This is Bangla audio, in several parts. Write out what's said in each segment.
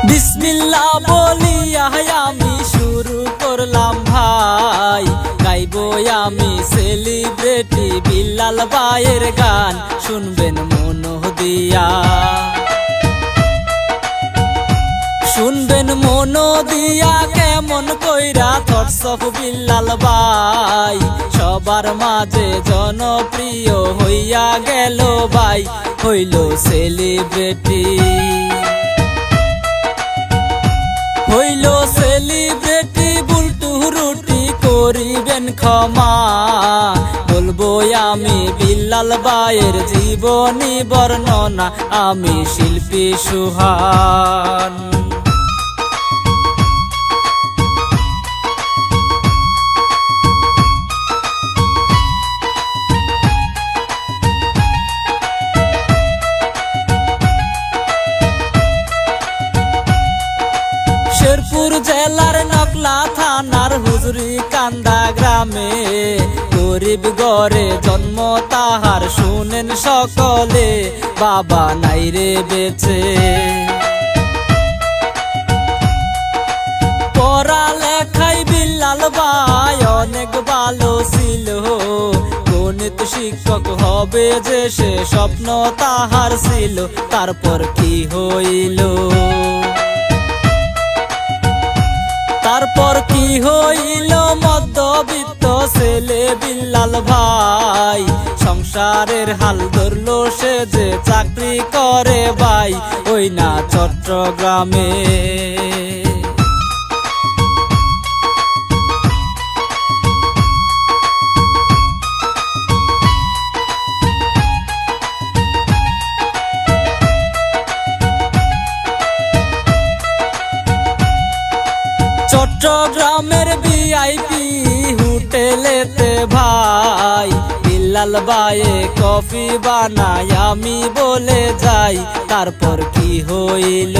বিসমিল্লাহ বলিয়া আমি শুরু করলাম ভাই, গাইবো আমি সেলিব্রিটি বিল্লাল ভাইয়ের গান, শুনবেন মন দিয়া, শুনবেন মন দিয়া কেমন কইরা থটস অফ বিল্লাল ভাই, সবার মাঝে জনপ্রিয় হইয়া গেল ভাই, হইল সেলিব্রিটি, হইল সেলিব্রিটি। বুলটু রুটি করিবেন ক্ষমা, বলবো আমি বিল্লাল ভাইয়ের জীবনী বর্ণনা, আমি শিল্পী সুহান। শেরপুর জেলার নকলা থানার হুজুরি কান্দা গ্রামে, গরিব ঘরে জন্ম তাহার শুনেন সকলে, বাবা নাই রে বেঁচে। পড়ালেখায় বিল্লাল ভাই অনেক ভালো ছিল, গণিত শিক্ষক হবে যে সে স্বপ্ন তাহার ছিল, তারপর কি হইল, তারপর কি হইল, মধ্যবিত্ত ছেলে বিল্লাল ভাই, সংসারের হাল ধরলো সে যে চাকরি করে ভাই, ওই না চট্টগ্রামে। চট্টগ্রামের ভিআইপি হোটেলেতে ভাই, বিল্লাল ভাইয়ে কফি বানাই আমি বলে যাই, তারপর কি হইল,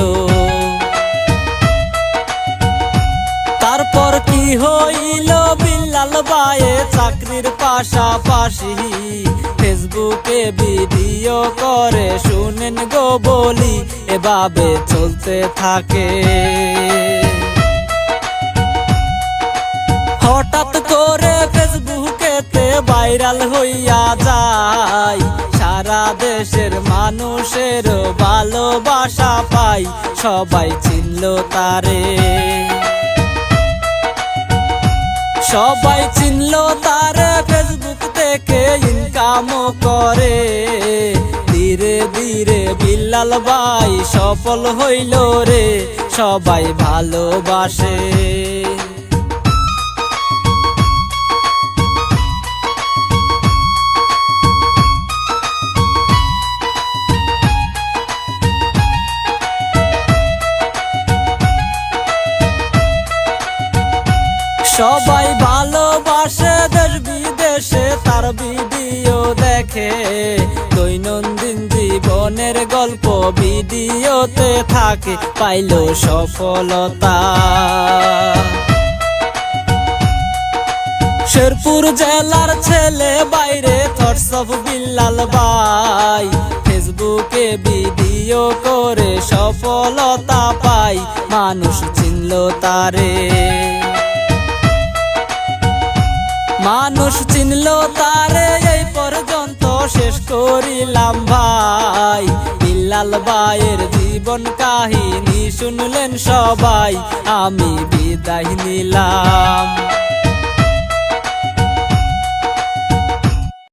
তারপর কি হইল, বিল্লাল ভাইয়ে চাকরির পাশাপাশি ফেসবুকে ভিডিও করে, শুনেন গো বলি এভাবে চলতে থাকে। হঠাৎ করে ফেসবুকেতে ভাইরাল হইয়া যায়, সারা দেশের মানুষের ভালোবাসা পাই, সবাই চিনল তারে, সবাই চিনল তারে, ফেসবুক থেকে ইনকামও করে, ধীরে ধীরে বিল্লাল ভাই সফল হইল রে, সবাই ভালোবাসে। সবাই ভালোবাসে, দেশ বিদেশে তার ভিডিও দেখে, দৈনন্দিন জীবনের গল্প ভিডিওতে থাকে, পাইল সফলতা। শেরপুর জেলার ছেলে বাইরে থটস অফ বিল্লাল ভাই, ফেসবুকে ভিডিও করে সফলতা পাই, মানুষ চিনল তারে, মানুষ চিনল তারে, এই পর্যন্ত শেষ করিলাম ভাই, বিল্লাল ভাইয়ের জীবন কাহিনী শুনলেন সবাই, আমি বিদায় নিলাম।